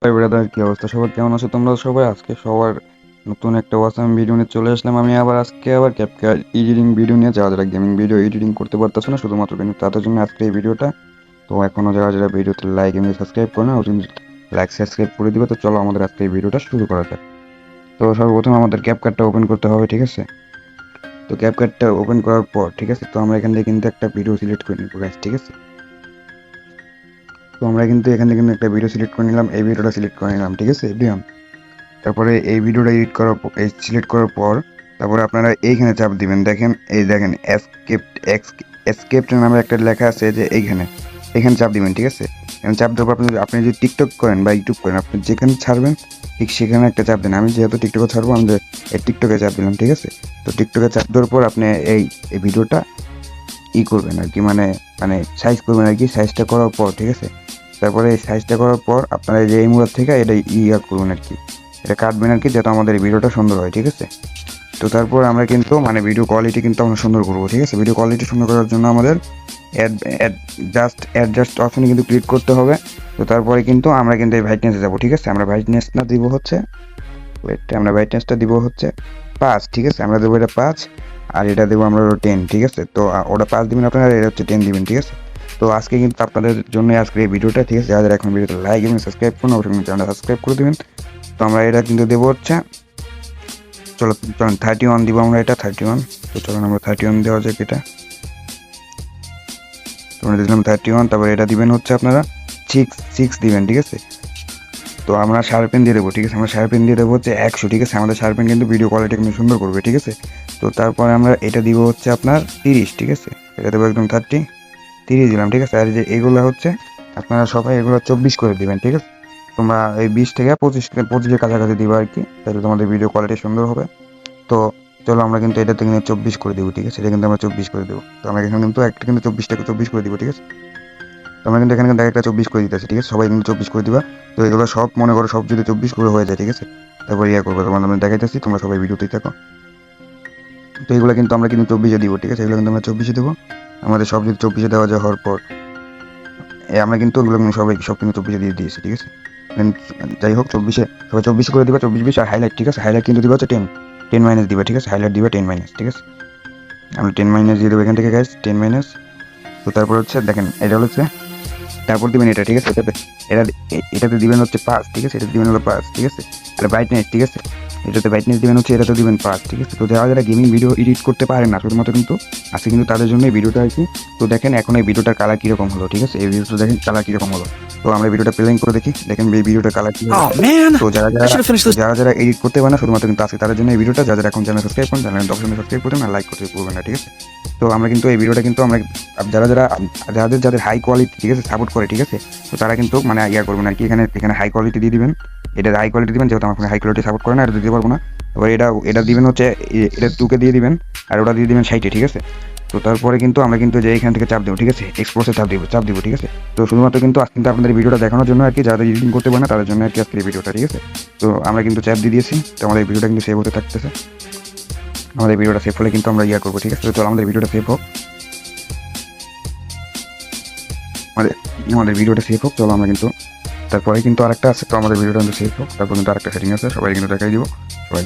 High brother, কি অবস্থা সবার? কেমন আছো তোমরা সবাই? আজকে সবার নতুন একটা ওয়াসাম ভিডিও নিয়ে চলে আসলাম। আমি আজকে ক্যাপকাট এডিটিং ভিডিও নিয়ে, যারা যারা গেমিং ভিডিও এডিটিং করতে পারতেছো না শুধুমাত্র কিন্তু তাদের জন্য আজকে এই ভিডিওটা। তো এখনো যারা যারা ভিডিওতে লাইক এবং সাবস্ক্রাইব করে না, ওই লাইক সাবস্ক্রাইব করে দিবে। তো চলো আমাদের আজকে এই ভিডিওটা শুরু করা যাক। তো সর্বপ্রথম আমাদের ক্যাপকাটটা ওপেন করতে হবে, ঠিক আছে? তো ক্যাপকাটটা ওপেন করার পর, ঠিক আছে, তো আমরা এখান থেকে কিন্তু একটা ভিডিও সিলেক্ট করে নিব গাইস, ঠিক আছে? তো আমরা কিন্তু এখান থেকে কিন্তু একটা ভিডিও সিলেক্ট করে নিলাম, এই ভিডিওটা সিলেক্ট করে নিলাম, ঠিক আছে এভরিওয়ান। তারপরে এই ভিডিওটা এডিট করার এই সিলেক্ট করার পর তারপরে আপনারা এইখানে চাপ দিবেন। দেখেন, এই দেখেন এসকেপ্ট নামে একটা লেখা আছে, যে এইখানে এখানে চাপ দিবেন, ঠিক আছে? এখন চাপ দেওয়ার পর আপনি যদি টিকটক করেন বা ইউটিউব করেন, আপনি যেখানে ছাড়বেন ঠিক সেখানে একটা চাপ দেন। আমি যেহেতু টিকটকে ছাড়বো, আমি টিকটকে চাপ দিলাম, ঠিক আছে? তো টিকটকে চাপ দেওয়ার পর আপনি এই এই ভিডিওটা করবেন আর কি, মানে মানে সাইজ করবেন আর কি। সাইজটা করার পর, ঠিক আছে, তারপরে এই সাইজটা করার পর আপনারা এই যে এই মুরাদ থেকে এটা করবেন আর কি, এটা কাটবেন আর কি, যাতে আমাদের এই ভিডিওটা সুন্দর হয়, ঠিক আছে? তো তারপর আমরা কিন্তু মানে ভিডিও কোয়ালিটি কিন্তু আমরা সুন্দর করবো, ঠিক আছে? ভিডিও কোয়ালিটি সুন্দর করার জন্য আমাদের অ্যাডজাস্ট অপশনে কিন্তু ক্লিক করতে হবে। তো তারপরে কিন্তু আমরা কিন্তু এই ব্রাইটনেসে যাবো, ঠিক আছে? আমরা ব্রাইটনেসটা দিব হচ্ছে, আমরা ব্রাইটনেসটা দিব হচ্ছে 5, ঠিক আছে? আমরা দেবো এটা 5, আর এটা দেবো আমরা 10, ঠিক আছে? তো ওটা 5 দিবেন আপনারা, এটা হচ্ছে 10 দিবেন, ঠিক আছে? তো আজকে কিন্তু আপনাদের জন্য আজকে এই ভিডিওটা, ঠিক আছে? যারা এখন ভিডিওতে লাইক এবং সাবস্ক্রাইব করুন, অবশ্যই চ্যানেলটা সাবস্ক্রাইব করে দেবেন। তো আমরা এটা কিন্তু দেবো হচ্ছে, চলুন 31 দিব আমরা, এটা 31। তো চলুন আমরা 31 দেওয়া যাক এটা। তোমরা দিলাম 31, তারপরে এটা দিবেন হচ্ছে আপনারা 6 দিবেন, ঠিক আছে? তো আমরা শার্পেন দিয়ে দেবো, ঠিক আছে? আমরা শার্পেন দিয়ে দেবো হচ্ছে 100, ঠিক আছে? আমাদের শার্পেন কিন্তু ভিডিও কোয়ালিটি কিন্তু সুন্দর করবে, ঠিক আছে? তো তারপরে আমরা এটা দিব হচ্ছে আপনার 30, ঠিক আছে? এটা দেবো একদম 30 দিলাম, ঠিক আছে? আর যে এগুলো হচ্ছে আপনারা সবাই এগুলো 24 করে দিবেন, ঠিক আছে? তোমরা এই 20 থেকে 25-এর কাছাকাছি দিবা আর কি, তাহলে তোমাদের ভিডিও কোয়ালিটি সুন্দর হবে। তো চলো আমরা কিন্তু এটাতে কিন্তু 24 করে দেবো, ঠিক আছে? এটা কিন্তু আমরা 24 করে দেবো। তো আমরা এখানে কিন্তু একটা কিন্তু 24 করে দিব, ঠিক আছে? তো আমরা কিন্তু এখানে কিন্তু একটা 24 করে দিতেছি, ঠিক আছে? সবাই কিন্তু 24 করে দিবা। তো এগুলো সব মনে করো সব যদি 24 করে হয়ে যায়, ঠিক আছে? তারপর করবো, তোমার আমরা দেখাইতেছি, তোমরা সবাই ভিডিওতেই থাকো। তো এগুলো কিন্তু আমরা কিন্তু 24-এ দিব, ঠিক আছে? এগুলো কিন্তু আমরা 24-এ দেবো। আমাদের সব যদি 24-এ দেওয়া যায় হওয়ার পর আমরা কিন্তু ওগুলো কিন্তু সব কিন্তু 24-এ দিয়ে দিয়েছি, ঠিক আছে? যাই হোক, 24-এ সবাই 24 করে দিবা, 24-20। আর হাইলাইট, ঠিক আছে? হাইলাইট কিন্তু দিবা হচ্ছে 10 মাইনাস দিবা, ঠিক আছে? হাইলাইট দিবা 10 মাইনাস, ঠিক আছে? আমরা 10 মাইনাস দিয়ে দেবো এখান থেকে গাইস, 10 মাইনাস। তো তারপর হচ্ছে দেখেন, এটা হচ্ছে, তারপর দিবেন এটা, ঠিক আছে? এটা এটাতে দিবেন হচ্ছে 5, ঠিক আছে? এটা দিবেন হলো 5, ঠিক আছে? এটা ব্রাইটনেস, ঠিক আছে? এটাতে ব্রাইটনেস দিবেন হচ্ছে, এটাতে দিবেন 5, ঠিক আছে? তো যারা যারা গেমিং ভিডিও এডিট করতে পারে না শুধুমাত্র কিন্তু আজকে কিন্তু তাদের জন্য এই ভিডিওটা আর কি। তো দেখেন এখন এই ভিডিওটার কালার কিরকম হলো, ঠিক আছে? এই ভিডিওটা দেখেন কালার কিরকম হলো। তো আমরা ভিডিওটা প্লে করে দেখি, দেখেন এই ভিডিওটার কালার কি হলো। Oh man, তো যারা I যারা should have finished তো this. যারা যারা এডিট করতে পারে না শুধুমাত্র কিন্তু আজকে তাদের জন্য এই ভিডিওটা। যারা যারা এখন চ্যানেল সাবস্ক্রাইব করেন, চ্যানেল অবশ্যই সাবস্ক্রাইব করবেন আর লাইক করতে ভুলবেন না, ঠিক আছে? তো আমরা কিন্তু এই ভিডিওটা কিন্তু আমরা যারা যারা যাদের যাদের হাই কোয়ালিটি, ঠিক আছে, সাপোর্ট করে, ঠিক আছে? তো তারা কিন্তু মানে করবেন আর কি, এখানে এখানে হাই কোয়ালিটি দিয়ে দিবেন। এটা হাই কোয়ালিটি দিবেন, যেহেতু আমার হাই কোয়ালিটি সাপোর্ট করে না, এটা দিতে পারবো না। এবার এটা এটা দিবেন হচ্ছে, এটা 2-কে দিয়ে দিবেন, আর ওটা দিয়ে দিবেন 60-এ, ঠিক আছে? তো তারপরে কিন্তু আমরা কিন্তু যে এখান থেকে চাপ দেবো, ঠিক আছে? এক্সপোর্টে চাপ দিব, ঠিক আছে? তো শুধুমাত্র কিন্তু আজকে কিন্তু আপনাদের ভিডিওটা দেখানোর জন্য আর কি, যারা এডিটিং করতে পারে না তাদের জন্য আর কি আজকে এই ভিডিওটা, ঠিক আছে? তো আমরা কিন্তু চাপ দিয়ে দিয়েছি, তো আমাদের ভিডিওটা কিন্তু সেভ হতে থাকতেছে। আমাদের ভিডিওটা সেভ হলে কিন্তু আমরা করবো, ঠিক আছে? তো চলো আমাদের ভিডিওটা সেভ হোক, আমাদের আমাদের ভিডিওটা সেভ হোক। চলো আমরা কিন্তু তারপরে কিন্তু আরেকটা আছে, তো আমাদের ভিডিওটা কিন্তু সেভ হোক। তারপর কিন্তু আরেকটা সেটিং আছে, সবাই কিন্তু দেখাই দিব। সবাই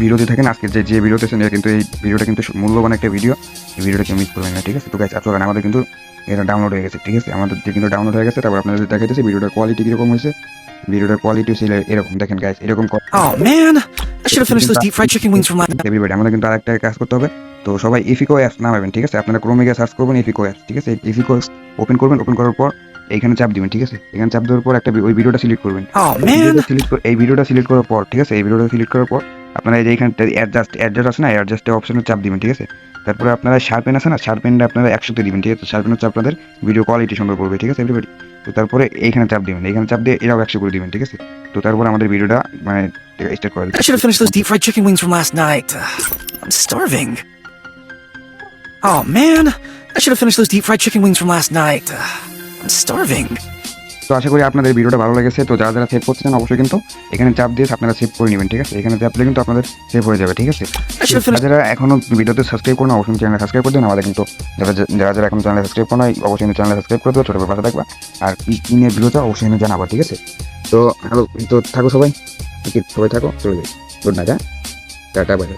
ভিডিওতে থাকেন, আজকে যে ভিডিওতে আছেন, কিন্তু এই ভিডিওটা কিন্তু মূল্যবান একটা ভিডিও, এই ভিডিওটা কেউ মিস করবেন না, ঠিক আছে? তো গাইস চলেন, আমাদের কিন্তু এটা ডাউনলোড হয়ে গেছে, ঠিক আছে? আমাদের যে কিন্তু ডাউনলোড হয়ে গেছে। তারপর আপনাদের দেখাইতেছি ভিডিওটার কোয়ালিটি কীরকম হয়েছে। ভিডিওটার কোয়ালিটি ছিল এরকম, দেখেন গাইস, এরকম Oh man, I should have finished those deep fried chicken wings from last night. Everybody আমাদের কিন্তু আরেকটা কাজ করতে হবে। তো সবাই ইফিকো অ্যাপস নামাবেন, ঠিক আছে? আপনারা ক্রোমে গিয়ে সার্চ করবেন ইফিকো অ্যাপস, ঠিক আছে? ইফিকো অ্যাপস ওপেন করবেন, ওপেন করার পর এইখানে চাপ দিবেন, ঠিক আছে? এখানে চাপ দেওয়ার পর একটা ওই ভিডিওটা সিলেক্ট করবেন। Oh man, এই ভিডিওটা সিলেক্ট করার পর, ঠিক আছে? এই ভিডিওটা সিলেক্ট করার পর আপনারা এই যে এখানে অ্যাডজাস্ট আছে না, অ্যাডজাস্টের অপশনে চাপ দিবেন, ঠিক আছে? তারপরে আপনারা শার্পেন আছে না, শার্পেনটা আপনারা 100-তে দিবেন, ঠিক আছে? শার্পেন হচ্ছে আপনাদের ভিডিও কোয়ালিটি সুন্দর করবে, ঠিক আছে এভরিবডি? তো তারপরে এইখানে চাপ দিবেন, এইখানে চাপ দিয়ে এটাও 100 করে দিবেন, ঠিক আছে? তো তারপরে আমাদের ভিডিওটা মানে স্টার্ট করে I should have finished those deep fried chicken wings from last night. I'm starving. Oh man, I should have finished those deep fried chicken wings from last night. I'm starving. তো তো আশা করি আপনাদের ভিডিওটা ভালো লেগেছে। তো যারা যারা সেভ করছেন অবশ্যই কিন্তু এখানে চাপ দিয়ে আপনারা সেভ করে নেবেন, ঠিক আছে? এখানে চাপলে কিন্তু আপনাদের সেভ হয়ে যাবে, ঠিক আছে? I should have যারা finished. যারা এখনো ভিডিওতে সাবস্ক্রাইব করুন অবশ্যই চ্যানেল সাবস্ক্রাইব করে দেন। আমাদের কিন্তু যারা যারা এখন চ্যানেল সাবস্ক্রাইব করুন অবশ্যই কিন্তু চ্যানেল সাবস্ক্রাইব করে দেবো, ছোটো পাশে থাকবা। আর কি নিয়ে ভিডিওটা অবশ্যই কিন্তু জানাবো, ঠিক আছে? তো হ্যালো, তো থাকো সবাই, সবাই থাকো, চলে যাই। গুড নাইট, হ্যাঁ, টাটা, বাই।